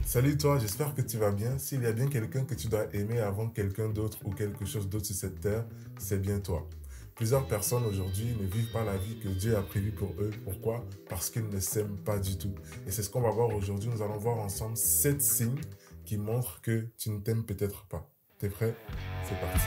Salut toi, j'espère que tu vas bien. S'il y a bien quelqu'un que tu dois aimer avant quelqu'un d'autre ou quelque chose d'autre sur cette terre, c'est bien toi. Plusieurs personnes aujourd'hui ne vivent pas la vie que Dieu a prévue pour eux. Pourquoi? Parce qu'ils ne s'aiment pas du tout. Et c'est ce qu'on va voir aujourd'hui. Nous allons voir ensemble 7 signes qui montrent que tu ne t'aimes peut-être pas. T'es prêt? C'est parti.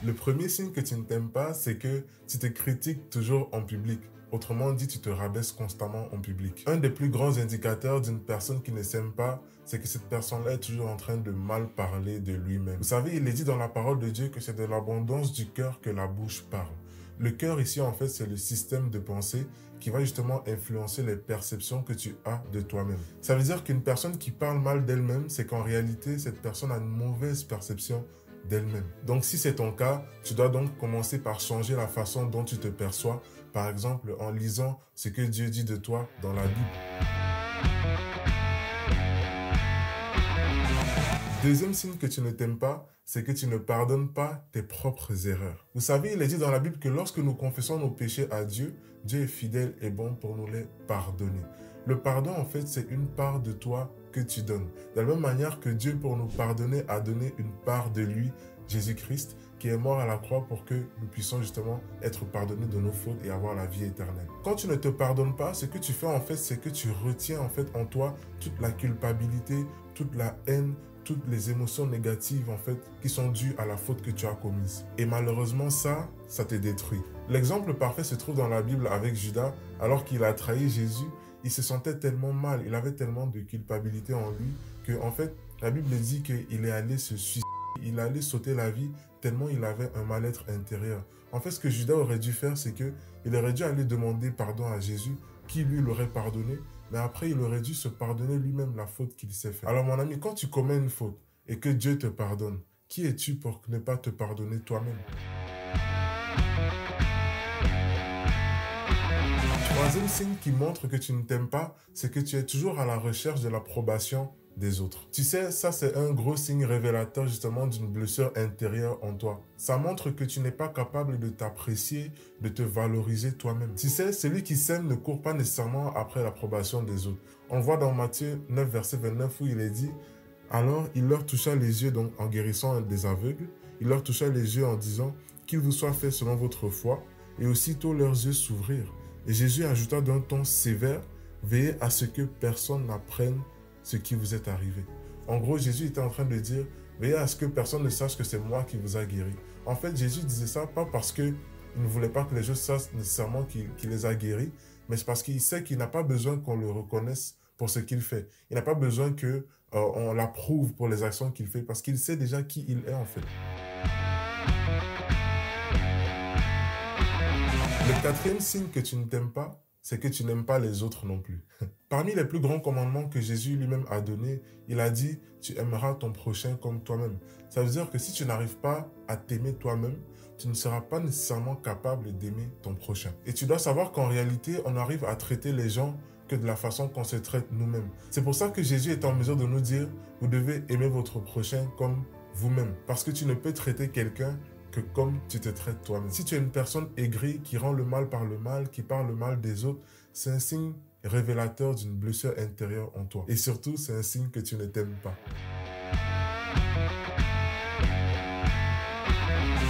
Le premier signe que tu ne t'aimes pas, c'est que tu te critiques toujours en public. Autrement dit, tu te rabaisses constamment en public. Un des plus grands indicateurs d'une personne qui ne s'aime pas, c'est que cette personne-là est toujours en train de mal parler de lui-même. Vous savez, il est dit dans la parole de Dieu que c'est de l'abondance du cœur que la bouche parle. Le cœur ici, en fait, c'est le système de pensée qui va justement influencer les perceptions que tu as de toi-même. Ça veut dire qu'une personne qui parle mal d'elle-même, c'est qu'en réalité, cette personne a une mauvaise perception d'elle-même. Donc si c'est ton cas, tu dois donc commencer par changer la façon dont tu te perçois, par exemple en lisant ce que Dieu dit de toi dans la Bible. Deuxième signe que tu ne t'aimes pas, c'est que tu ne pardonnes pas tes propres erreurs. Vous savez, il est dit dans la Bible que lorsque nous confessons nos péchés à Dieu, Dieu est fidèle et bon pour nous les pardonner. Le pardon, en fait, c'est une part de toi que tu donnes. De la même manière que Dieu, pour nous pardonner, a donné une part de lui, Jésus-Christ, qui est mort à la croix pour que nous puissions justement être pardonnés de nos fautes et avoir la vie éternelle. Quand tu ne te pardonnes pas, ce que tu fais en fait, c'est que tu retiens en fait en toi toute la culpabilité, toute la haine, toutes les émotions négatives en fait qui sont dues à la faute que tu as commise. Et malheureusement ça te détruit. L'exemple parfait se trouve dans la Bible avec Judas. Alors qu'il a trahi Jésus, il se sentait tellement mal, il avait tellement de culpabilité en lui que en fait la Bible dit qu'il est allé se suicider, il allait sauter la vie tellement il avait un mal-être intérieur. En fait, ce que Judas aurait dû faire, c'est que il aurait dû aller demander pardon à Jésus, qui lui l'aurait pardonné. Mais après, il aurait dû se pardonner lui-même la faute qu'il s'est faite. Alors mon ami, quand tu commets une faute et que Dieu te pardonne, qui es-tu pour ne pas te pardonner toi-même? Troisième signe qui montre que tu ne t'aimes pas, c'est que tu es toujours à la recherche de l'approbation des autres. Tu sais, ça c'est un gros signe révélateur justement d'une blessure intérieure en toi. Ça montre que tu n'es pas capable de t'apprécier, de te valoriser toi-même. Tu sais, celui qui s'aime ne court pas nécessairement après l'approbation des autres. On le voit dans Matthieu 9, verset 29 où il est dit « Alors il leur toucha les yeux donc en guérissant des aveugles, il leur toucha les yeux en disant « Qu'il vous soit fait selon votre foi » et aussitôt leurs yeux s'ouvrirent. Et Jésus ajouta d'un ton sévère « Veillez à ce que personne n'apprenne ce qui vous est arrivé. » En gros, Jésus était en train de dire « Veillez à ce que personne ne sache que c'est moi qui vous a guéri. » En fait, Jésus disait ça pas parce qu'il ne voulait pas que les gens sachent nécessairement qu'il les a guéris, mais c'est parce qu'il sait qu'il n'a pas besoin qu'on le reconnaisse pour ce qu'il fait. Il n'a pas besoin qu'on l'approuve pour les actions qu'il fait, parce qu'il sait déjà qui il est en fait. Le quatrième signe que tu ne t'aimes pas, c'est que tu n'aimes pas les autres non plus. Parmi les plus grands commandements que Jésus lui-même a donnés, il a dit « Tu aimeras ton prochain comme toi-même ». Ça veut dire que si tu n'arrives pas à t'aimer toi-même, tu ne seras pas nécessairement capable d'aimer ton prochain. Et tu dois savoir qu'en réalité, on arrive à traiter les gens que de la façon qu'on se traite nous-mêmes. C'est pour ça que Jésus est en mesure de nous dire « Vous devez aimer votre prochain comme vous-même ». Parce que tu ne peux traiter quelqu'un que comme tu te traites toi-même. Si tu es une personne aigrie qui rend le mal par le mal, qui parle le mal des autres, c'est un signe révélateur d'une blessure intérieure en toi. Et surtout, c'est un signe que tu ne t'aimes pas.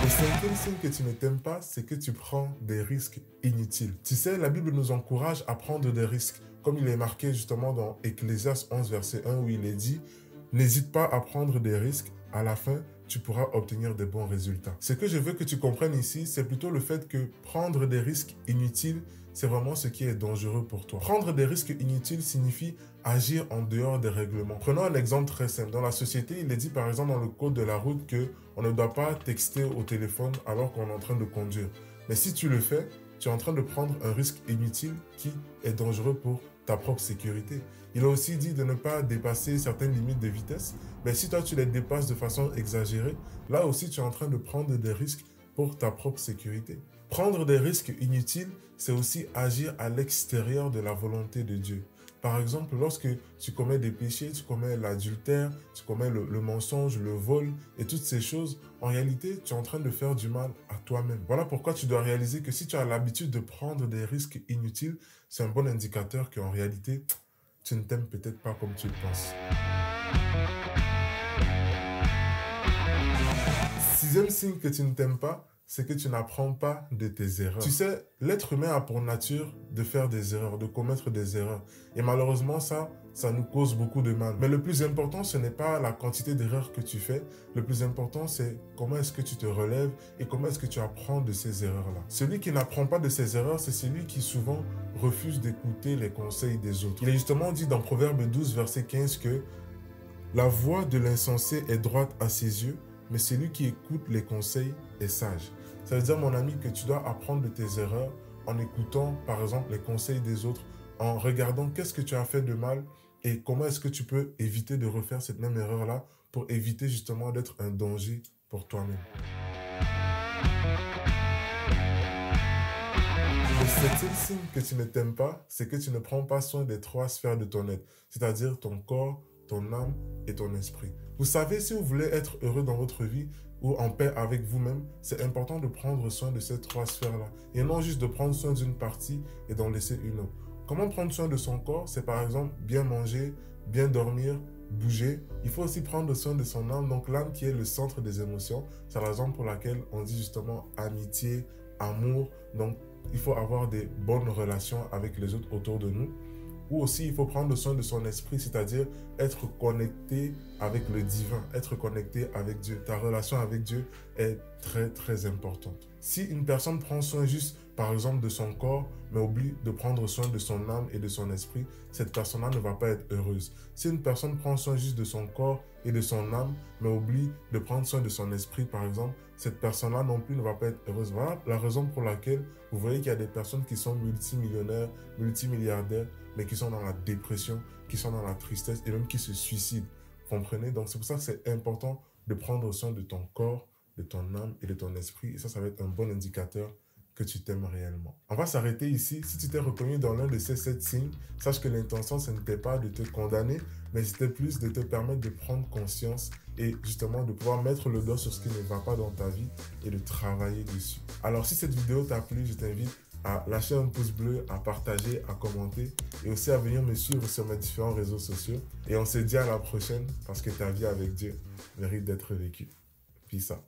Le cinquième signe que tu ne t'aimes pas, c'est que tu prends des risques inutiles. Tu sais, la Bible nous encourage à prendre des risques, comme il est marqué justement dans Ecclésiaste 11, verset 1, où il est dit « N'hésite pas à prendre des risques, à la fin, tu pourras obtenir de bons résultats. » Ce que je veux que tu comprennes ici, c'est plutôt le fait que prendre des risques inutiles, c'est vraiment ce qui est dangereux pour toi. Prendre des risques inutiles signifie agir en dehors des règlements. Prenons un exemple très simple. Dans la société, il est dit par exemple dans le code de la route qu'on ne doit pas texter au téléphone alors qu'on est en train de conduire. Mais si tu le fais, tu es en train de prendre un risque inutile qui est dangereux pour ta propre sécurité. Il a aussi dit de ne pas dépasser certaines limites de vitesse, mais si toi tu les dépasses de façon exagérée, là aussi tu es en train de prendre des risques pour ta propre sécurité. Prendre des risques inutiles, c'est aussi agir à l'extérieur de la volonté de Dieu. Par exemple, lorsque tu commets des péchés, tu commets l'adultère, tu commets le mensonge, le vol et toutes ces choses, en réalité, tu es en train de faire du mal à toi-même. Voilà pourquoi tu dois réaliser que si tu as l'habitude de prendre des risques inutiles, c'est un bon indicateur qu'en réalité, tu ne t'aimes peut-être pas comme tu le penses. Sixième signe que tu ne t'aimes pas, c'est que tu n'apprends pas de tes erreurs. Tu sais, l'être humain a pour nature de faire des erreurs, de commettre des erreurs. Et malheureusement, ça nous cause beaucoup de mal. Mais le plus important, ce n'est pas la quantité d'erreurs que tu fais. Le plus important, c'est comment est-ce que tu te relèves et comment est-ce que tu apprends de ces erreurs-là. Celui qui n'apprend pas de ses erreurs, c'est celui qui souvent refuse d'écouter les conseils des autres. Il est justement dit dans Proverbe 12, verset 15 que la voix de l'insensé est droite à ses yeux, mais celui qui écoute les conseils est sage. Ça veut dire, mon ami, que tu dois apprendre de tes erreurs en écoutant, par exemple, les conseils des autres, en regardant qu'est-ce que tu as fait de mal et comment est-ce que tu peux éviter de refaire cette même erreur-là pour éviter justement d'être un danger pour toi-même. Le septième signe que tu ne t'aimes pas, c'est que tu ne prends pas soin des trois sphères de ton être, c'est-à-dire ton corps, ton âme et ton esprit. Vous savez, si vous voulez être heureux dans votre vie ou en paix avec vous-même, c'est important de prendre soin de ces trois sphères-là et non juste de prendre soin d'une partie et d'en laisser une autre. Comment prendre soin de son corps? C'est par exemple bien manger, bien dormir, bouger. Il faut aussi prendre soin de son âme, donc l'âme qui est le centre des émotions. C'est la raison pour laquelle on dit justement amitié, amour. Donc il faut avoir des bonnes relations avec les autres autour de nous. Ou aussi, il faut prendre soin de son esprit, c'est-à-dire être connecté avec le divin, être connecté avec Dieu. Ta relation avec Dieu est très, très importante. Si une personne prend soin juste, par exemple, de son corps, mais oublie de prendre soin de son âme et de son esprit, cette personne-là ne va pas être heureuse. Si une personne prend soin juste de son corps et de son âme, mais oublie de prendre soin de son esprit, par exemple, cette personne-là non plus ne va pas être heureuse. Voilà la raison pour laquelle vous voyez qu'il y a des personnes qui sont multimillionnaires, multimilliardaires, mais qui sont dans la dépression, qui sont dans la tristesse et même qui se suicident. Comprenez? Donc c'est pour ça que c'est important de prendre soin de ton corps, de ton âme et de ton esprit. Et ça va être un bon indicateur que tu t'aimes réellement. On va s'arrêter ici. Si tu t'es reconnu dans l'un de ces 7 signes, sache que l'intention, ce n'était pas de te condamner, mais c'était plus de te permettre de prendre conscience et justement de pouvoir mettre le doigt sur ce qui ne va pas dans ta vie et de travailler dessus. Alors si cette vidéo t'a plu, je t'invite à lâcher un pouce bleu, à partager, à commenter et aussi à venir me suivre sur mes différents réseaux sociaux. Et on se dit à la prochaine parce que ta vie avec Dieu mérite d'être vécue. Peace out.